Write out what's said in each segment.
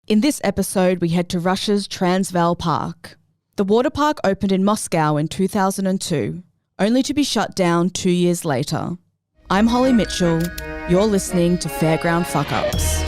In this episode, we head to Russia's Transvaal park. The water park opened in Moscow in 2002, only to be shut down 2 years later. I'm Holly Mitchell. You're listening to Fairground Fuck-Ups.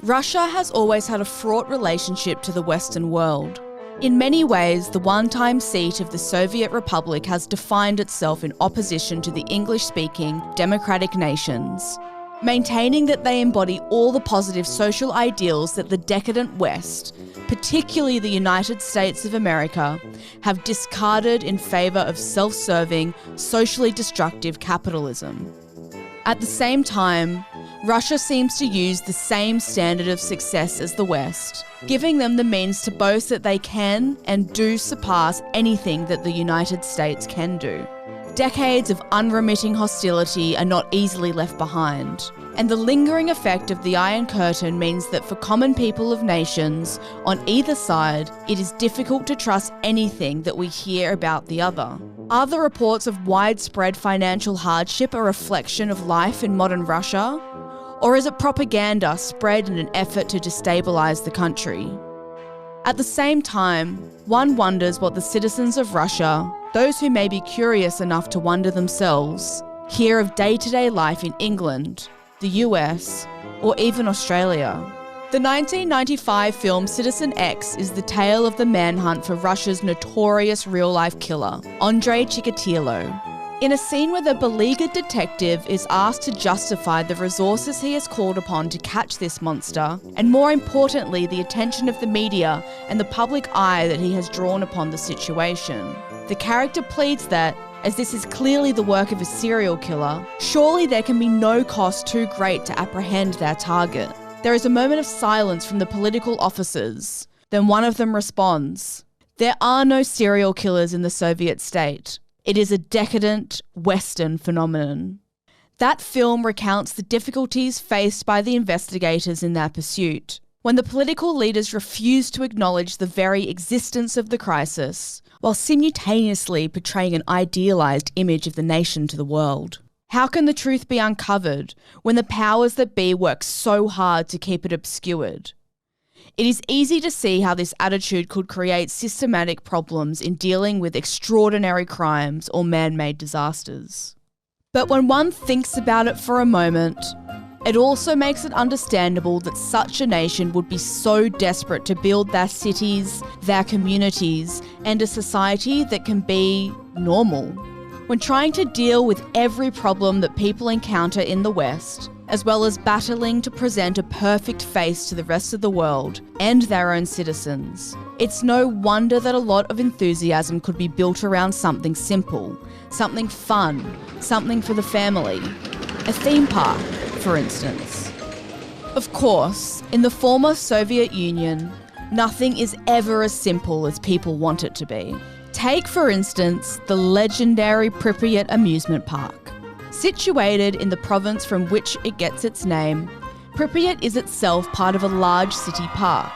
Russia has always had a fraught relationship to the Western world. In many ways, the one-time seat of the Soviet Republic has defined itself in opposition to the English-speaking democratic nations, maintaining that they embody all the positive social ideals that the decadent West, particularly the United States of America, have discarded in favour of self-serving, socially destructive capitalism. At the same time, Russia seems to use the same standard of success as the West, giving them the means to boast that they can and do surpass anything that the United States can do. Decades of unremitting hostility are not easily left behind, and the lingering effect of the Iron Curtain means that for common people of nations on either side, it is difficult to trust anything that we hear about the other. Are the reports of widespread financial hardship a reflection of life in modern Russia? Or is it propaganda spread in an effort to destabilise the country? At the same time, one wonders what the citizens of Russia, those who may be curious enough to wonder themselves, hear of day-to-day life in England, the US, or even Australia. The 1995 film Citizen X is the tale of the manhunt for Russia's notorious real-life killer, Andrei Chikatilo. In a scene where the beleaguered detective is asked to justify the resources he has called upon to catch this monster, and more importantly, the attention of the media and the public eye that he has drawn upon the situation, the character pleads that, as this is clearly the work of a serial killer, surely there can be no cost too great to apprehend their target. There is a moment of silence from the political officers. Then one of them responds, "There are no serial killers in the Soviet state. It is a decadent Western phenomenon." That film recounts the difficulties faced by the investigators in their pursuit, when the political leaders refused to acknowledge the very existence of the crisis, while simultaneously portraying an idealised image of the nation to the world. How can the truth be uncovered when the powers that be work so hard to keep it obscured? It is easy to see how this attitude could create systematic problems in dealing with extraordinary crimes or man-made disasters. But when one thinks about it for a moment, it also makes it understandable that such a nation would be so desperate to build their cities, their communities, and a society that can be normal. When trying to deal with every problem that people encounter in the West, as well as battling to present a perfect face to the rest of the world and their own citizens, it's no wonder that a lot of enthusiasm could be built around something simple, something fun, something for the family. A theme park, for instance. Of course, in the former Soviet Union, nothing is ever as simple as people want it to be. Take, for instance, the legendary Pripyat amusement park. Situated in the province from which it gets its name, Pripyat is itself part of a large city park,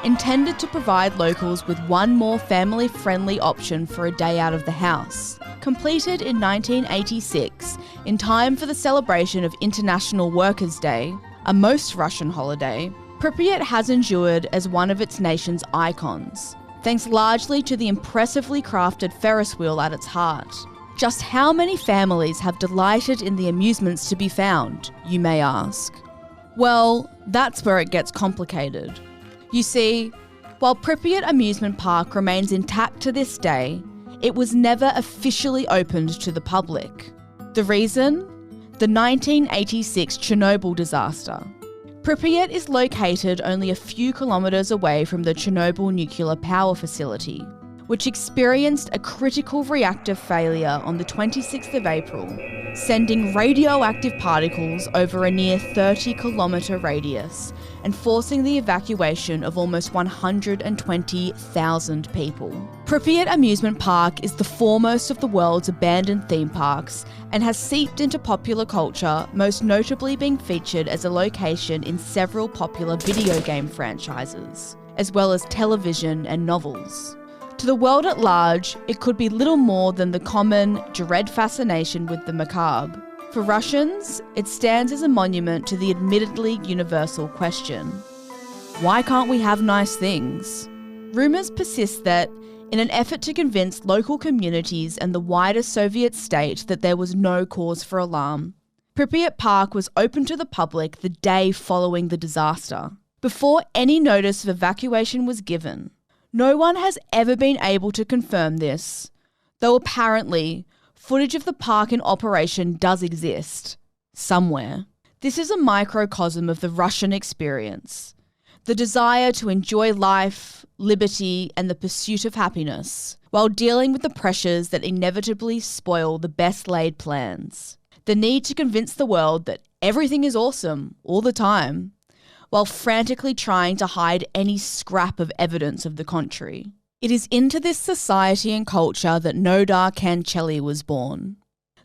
intended to provide locals with one more family-friendly option for a day out of the house. Completed in 1986, in time for the celebration of International Workers' Day, a most Russian holiday, Pripyat has endured as one of its nation's icons, thanks largely to the impressively crafted Ferris wheel at its heart. Just how many families have delighted in the amusements to be found, you may ask? Well, that's where it gets complicated. You see, while Pripyat Amusement Park remains intact to this day, it was never officially opened to the public. The reason? The 1986 Chernobyl disaster. Pripyat is located only a few kilometres away from the Chernobyl nuclear power facility, which experienced a critical reactor failure on the 26th of April, sending radioactive particles over a near 30-kilometre radius and forcing the evacuation of almost 120,000 people. Pripyat Amusement Park is the foremost of the world's abandoned theme parks and has seeped into popular culture, most notably being featured as a location in several popular video game franchises, as well as television and novels. To the world at large, it could be little more than the common dread fascination with the macabre. For Russians, it stands as a monument to the admittedly universal question: why can't we have nice things? Rumours persist that, in an effort to convince local communities and the wider Soviet state that there was no cause for alarm, Pripyat Park was open to the public the day following the disaster, before any notice of evacuation was given. No one has ever been able to confirm this, though apparently footage of the park in operation does exist, somewhere. This is a microcosm of the Russian experience, the desire to enjoy life, liberty, and the pursuit of happiness, while dealing with the pressures that inevitably spoil the best laid plans. The need to convince the world that everything is awesome all the time, while frantically trying to hide any scrap of evidence of the contrary. It is into this society and culture that Nodar Kancheli was born.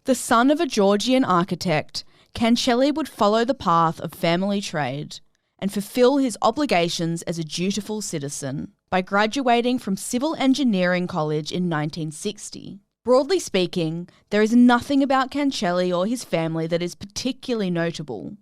The son of a Georgian architect, Kancheli would follow the path of family trade and fulfill his obligations as a dutiful citizen by graduating from Civil Engineering College in 1960. Broadly speaking, there is nothing about Kancheli or his family that is particularly notable.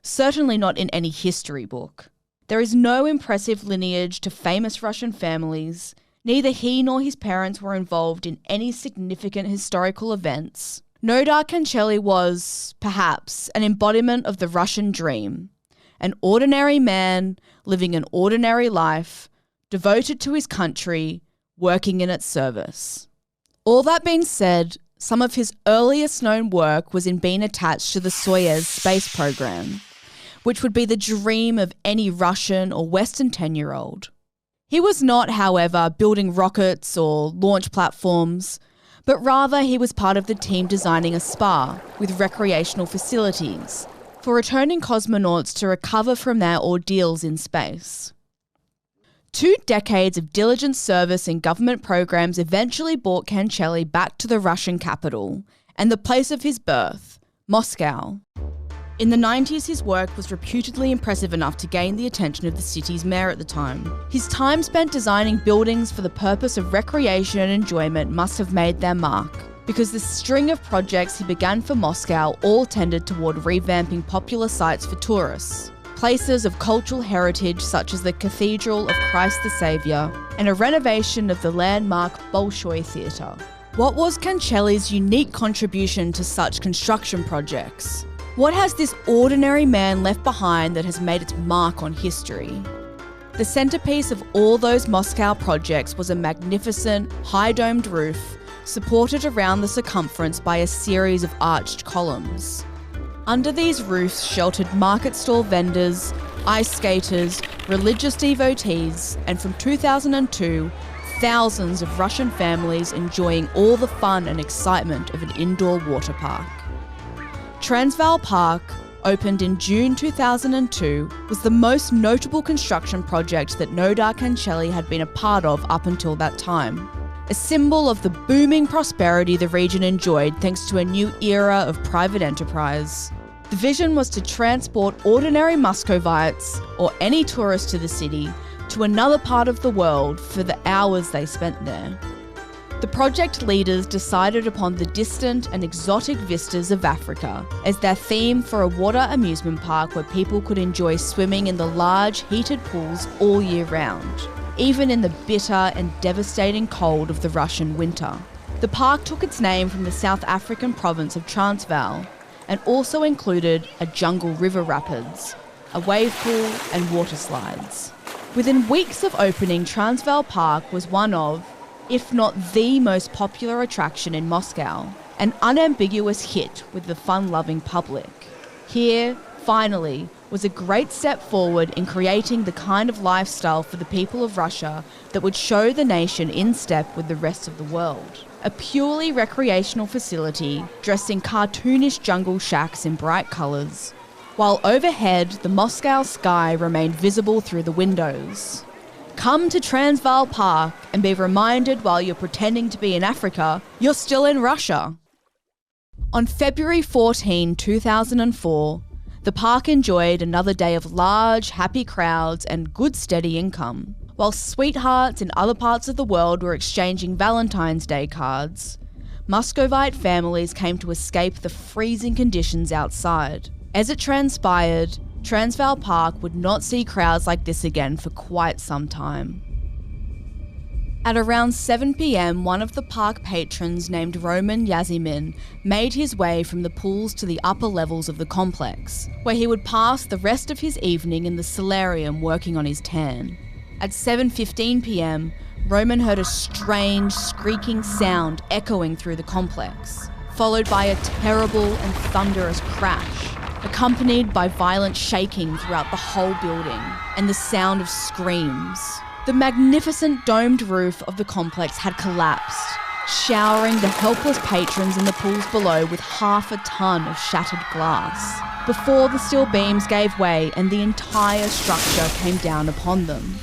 Certainly not in any history book. There is no impressive lineage to famous Russian families. Neither he nor his parents were involved in any significant historical events. Nodar Kancheli was, perhaps, an embodiment of the Russian dream. An ordinary man living an ordinary life, devoted to his country, working in its service. All that being said, some of his earliest known work was in being attached to the Soyuz space program, which would be the dream of any Russian or Western 10-year-old. He was not, however, building rockets or launch platforms, but rather he was part of the team designing a spa with recreational facilities for returning cosmonauts to recover from their ordeals in space. 2 decades of diligent service in government programs eventually brought Kancheli back to the Russian capital and the place of his birth, Moscow. In the 90s, his work was reputedly impressive enough to gain the attention of the city's mayor at the time. His time spent designing buildings for the purpose of recreation and enjoyment must have made their mark, because the string of projects he began for Moscow all tended toward revamping popular sites for tourists, places of cultural heritage such as the Cathedral of Christ the Saviour, and a renovation of the landmark Bolshoi Theatre. What was Kancheli's unique contribution to such construction projects? What has this ordinary man left behind that has made its mark on history? The centrepiece of all those Moscow projects was a magnificent, high-domed roof supported around the circumference by a series of arched columns. Under these roofs sheltered market stall vendors, ice skaters, religious devotees, and from 2002, thousands of Russian families enjoying all the fun and excitement of an indoor water park. Transvaal Park, opened in June 2002, was the most notable construction project that Nodar Kancheli had been a part of up until that time. A symbol of the booming prosperity the region enjoyed thanks to a new era of private enterprise. The vision was to transport ordinary Muscovites, or any tourist to the city, to another part of the world for the hours they spent there. The project leaders decided upon the distant and exotic vistas of Africa as their theme for a water amusement park where people could enjoy swimming in the large heated pools all year round, even in the bitter and devastating cold of the Russian winter. The park took its name from the South African province of Transvaal and also included a jungle river rapids, a wave pool and water slides. Within weeks of opening, Transvaal Park was one of, if not the most popular attraction in Moscow, an unambiguous hit with the fun-loving public. Here, finally, was a great step forward in creating the kind of lifestyle for the people of Russia that would show the nation in step with the rest of the world. A purely recreational facility dressed in cartoonish jungle shacks in bright colours, while overhead the Moscow sky remained visible through the windows. Come to Transvaal Park and be reminded while you're pretending to be in Africa, you're still in Russia. On February 14, 2004, the park enjoyed another day of large, happy crowds and good steady income. While sweethearts in other parts of the world were exchanging Valentine's Day cards, Muscovite families came to escape the freezing conditions outside. As it transpired, Transvaal Park would not see crowds like this again for quite some time. At around 7 p.m, one of the park patrons named Roman Yazimin made his way from the pools to the upper levels of the complex, where he would pass the rest of his evening in the solarium working on his tan. At 7:15 p.m, Roman heard a strange, squeaking sound echoing through the complex, followed by a terrible and thunderous crash, accompanied by violent shaking throughout the whole building and the sound of screams. The magnificent domed roof of the complex had collapsed, showering the helpless patrons in the pools below with half a ton of shattered glass, before the steel beams gave way and the entire structure came down upon them.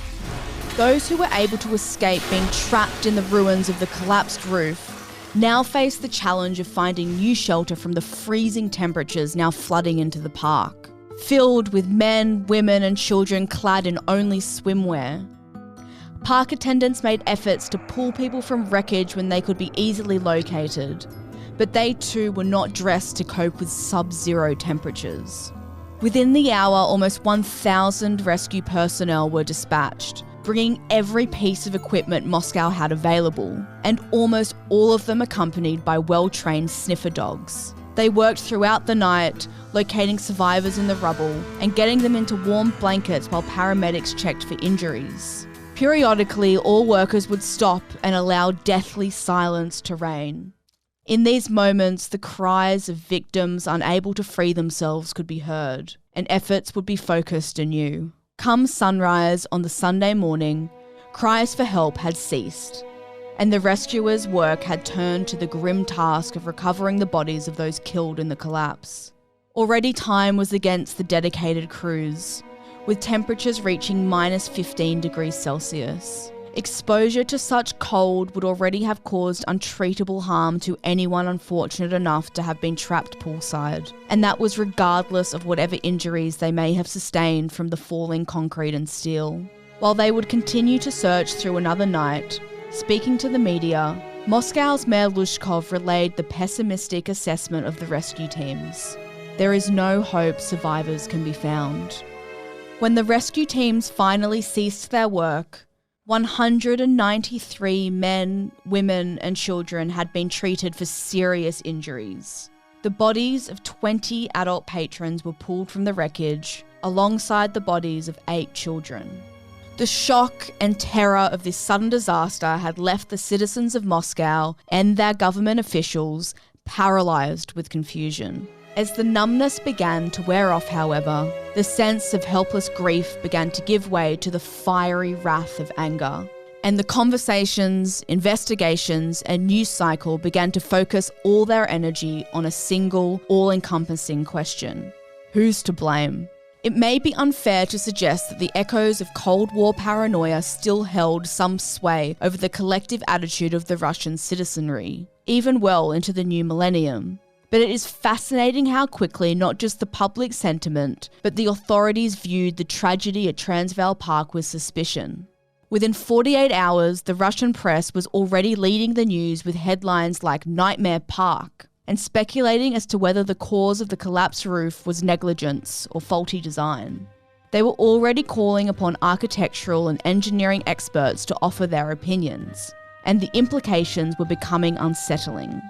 Those who were able to escape being trapped in the ruins of the collapsed roof now faced the challenge of finding new shelter from the freezing temperatures now flooding into the park, filled with men, women and children clad in only swimwear. Park attendants made efforts to pull people from wreckage when they could be easily located, but they too were not dressed to cope with sub-zero temperatures. Within the hour, almost 1,000 rescue personnel were dispatched, bringing every piece of equipment Moscow had available, and almost all of them accompanied by well-trained sniffer dogs. They worked throughout the night, locating survivors in the rubble and getting them into warm blankets while paramedics checked for injuries. Periodically, all workers would stop and allow deathly silence to reign. In these moments, the cries of victims unable to free themselves could be heard, and efforts would be focused anew. Come sunrise on the Sunday morning, cries for help had ceased, and the rescuers' work had turned to the grim task of recovering the bodies of those killed in the collapse. Already time was against the dedicated crews, with temperatures reaching -15 degrees Celsius. Exposure to such cold would already have caused untreatable harm to anyone unfortunate enough to have been trapped poolside, and that was regardless of whatever injuries they may have sustained from the falling concrete and steel. While they would continue to search through another night, speaking to the media, Moscow's Mayor Lushkov relayed the pessimistic assessment of the rescue teams. There is no hope survivors can be found. When the rescue teams finally ceased their work, 193 men, women and children had been treated for serious injuries. The bodies of 20 adult patrons were pulled from the wreckage, alongside the bodies of 8 children. The shock and terror of this sudden disaster had left the citizens of Moscow and their government officials paralysed with confusion. As the numbness began to wear off, however, the sense of helpless grief began to give way to the fiery wrath of anger. And the conversations, investigations, and news cycle began to focus all their energy on a single, all-encompassing question. Who's to blame? It may be unfair to suggest that the echoes of Cold War paranoia still held some sway over the collective attitude of the Russian citizenry, even well into the new millennium. But it is fascinating how quickly not just the public sentiment, but the authorities viewed the tragedy at Transvaal Park with suspicion. Within 48 hours, the Russian press was already leading the news with headlines like Nightmare Park, and speculating as to whether the cause of the collapsed roof was negligence or faulty design. They were already calling upon architectural and engineering experts to offer their opinions, and the implications were becoming unsettling.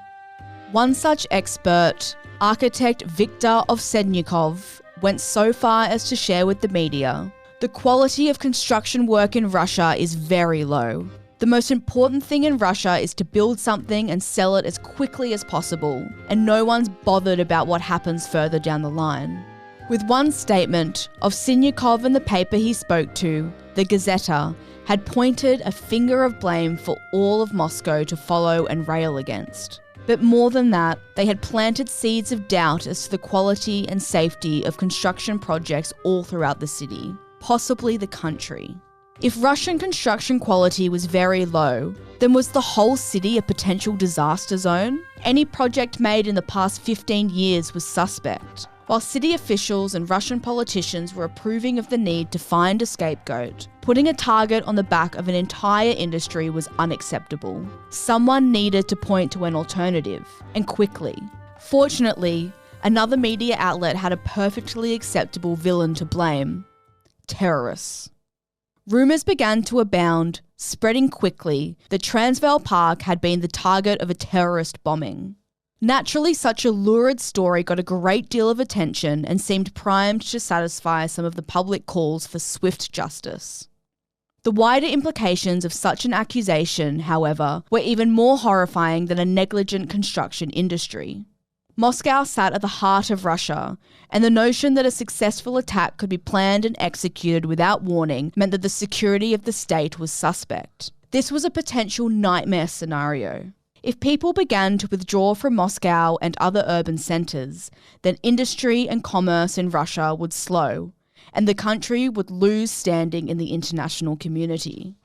One such expert, architect Viktor Ovsednikov, went so far as to share with the media, "The quality of construction work in Russia is very low. The most important thing in Russia is to build something and sell it as quickly as possible, and no one's bothered about what happens further down the line. With one statement, Ovsinyakov and the paper he spoke to, the Gazeta, had pointed a finger of blame for all of Moscow to follow and rail against. But more than that, they had planted seeds of doubt as to the quality and safety of construction projects all throughout the city, possibly the country. If Russian construction quality was very low, then was the whole city a potential disaster zone? Any project made in the past 15 years was suspect. While city officials and Russian politicians were approving of the need to find a scapegoat, putting a target on the back of an entire industry was unacceptable. Someone needed to point to an alternative, and quickly. Fortunately, another media outlet had a perfectly acceptable villain to blame: terrorists. Rumours began to abound, spreading quickly, that Transvaal Park had been the target of a terrorist bombing. Naturally, such a lurid story got a great deal of attention and seemed primed to satisfy some of the public calls for swift justice. The wider implications of such an accusation, however, were even more horrifying than a negligent construction industry. Moscow sat at the heart of Russia, and the notion that a successful attack could be planned and executed without warning meant that the security of the state was suspect. This was a potential nightmare scenario. If people began to withdraw from Moscow and other urban centres, then industry and commerce in Russia would slow, and the country would lose standing in the international community.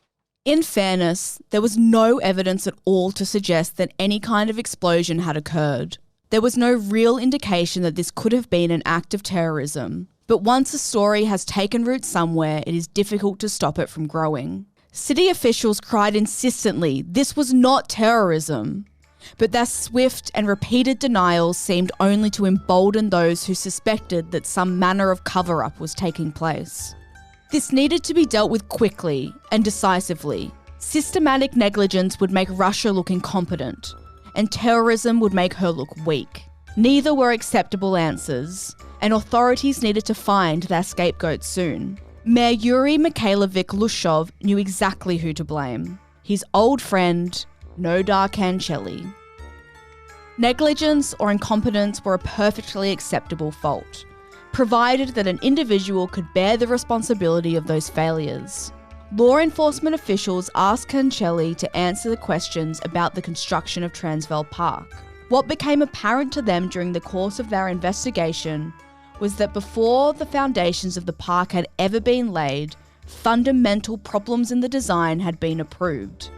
In fairness, there was no evidence at all to suggest that any kind of explosion had occurred. There was no real indication that this could have been an act of terrorism, but once a story has taken root somewhere, it is difficult to stop it from growing. City officials cried insistently this was not terrorism, but their swift and repeated denials seemed only to embolden those who suspected that some manner of cover-up was taking place. This needed to be dealt with quickly and decisively. Systematic negligence would make Russia look incompetent, and terrorism would make her look weak. Neither were acceptable answers, and authorities needed to find their scapegoat soon. Mayor Yuri Mikhailovich Lushov knew exactly who to blame: his old friend, Nodar Kancheli. Negligence or incompetence were a perfectly acceptable fault, provided that an individual could bear the responsibility of those failures. Law enforcement officials asked Kancheli to answer the questions about the construction of Transvaal Park. What became apparent to them during the course of their investigation was that before the foundations of the park had ever been laid, fundamental problems in the design had been approved.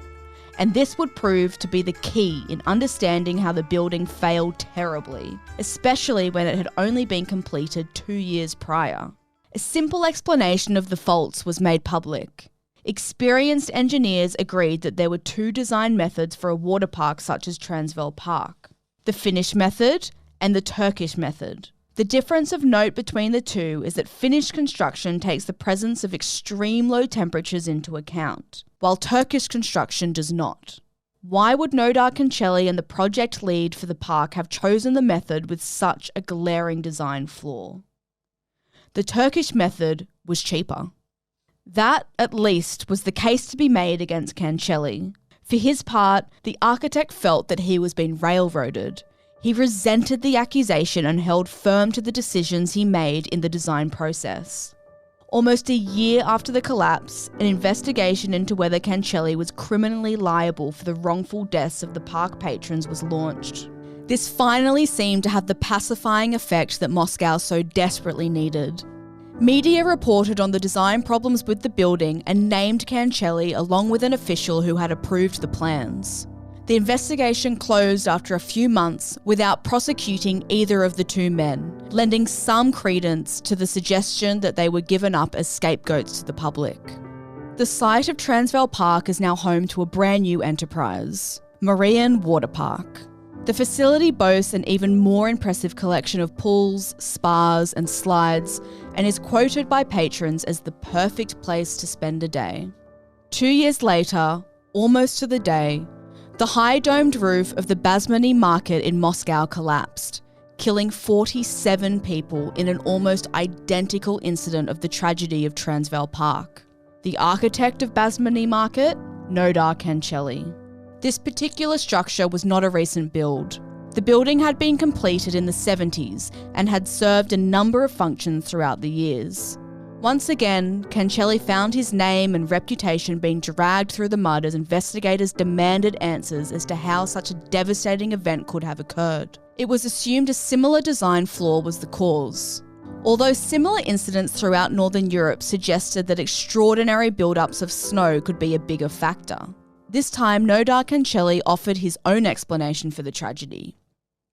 And this would prove to be the key in understanding how the building failed terribly, especially when it had only been completed 2 years prior. A simple explanation of the faults was made public. Experienced engineers agreed that there were 2 design methods for a water park such as Transvaal Park: the Finnish method and the Turkish method. The difference of note between the two is that Finnish construction takes the presence of extreme low temperatures into account, while Turkish construction does not. Why would Nodar Kancheli and the project lead for the park have chosen the method with such a glaring design flaw? The Turkish method was cheaper. That, at least, was the case to be made against Kancheli. For his part, the architect felt that he was being railroaded. He resented the accusation and held firm to the decisions he made in the design process. Almost a year after the collapse, an investigation into whether Kancheli was criminally liable for the wrongful deaths of the park patrons was launched. This finally seemed to have the pacifying effect that Moscow so desperately needed. Media reported on the design problems with the building and named Kancheli along with an official who had approved the plans. The investigation closed after a few months without prosecuting either of the 2 men, lending some credence to the suggestion that they were given up as scapegoats to the public. The site of Transvaal Park is now home to a brand new enterprise, Marian Water Park. The facility boasts an even more impressive collection of pools, spas and slides, and is quoted by patrons as the perfect place to spend a day. 2 years later, almost to the day, the high-domed roof of the Basmany market in Moscow collapsed, killing 47 people in an almost identical incident of the tragedy of Transvaal Park. The architect of Basmany market, Nodar Kancheli. This particular structure was not a recent build. The building had been completed in the 70s and had served a number of functions throughout the years. Once again, Cancelli found his name and reputation being dragged through the mud as investigators demanded answers as to how such a devastating event could have occurred. It was assumed a similar design flaw was the cause. Although similar incidents throughout Northern Europe suggested that extraordinary build-ups of snow could be a bigger factor. This time, Nodar Cancelli offered his own explanation for the tragedy.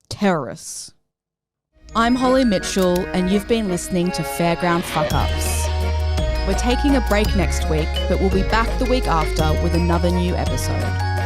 Terrorists. I'm Holly Mitchell, and you've been listening to Fairground Fuck-Ups. We're taking a break next week, but we'll be back the week after with another new episode.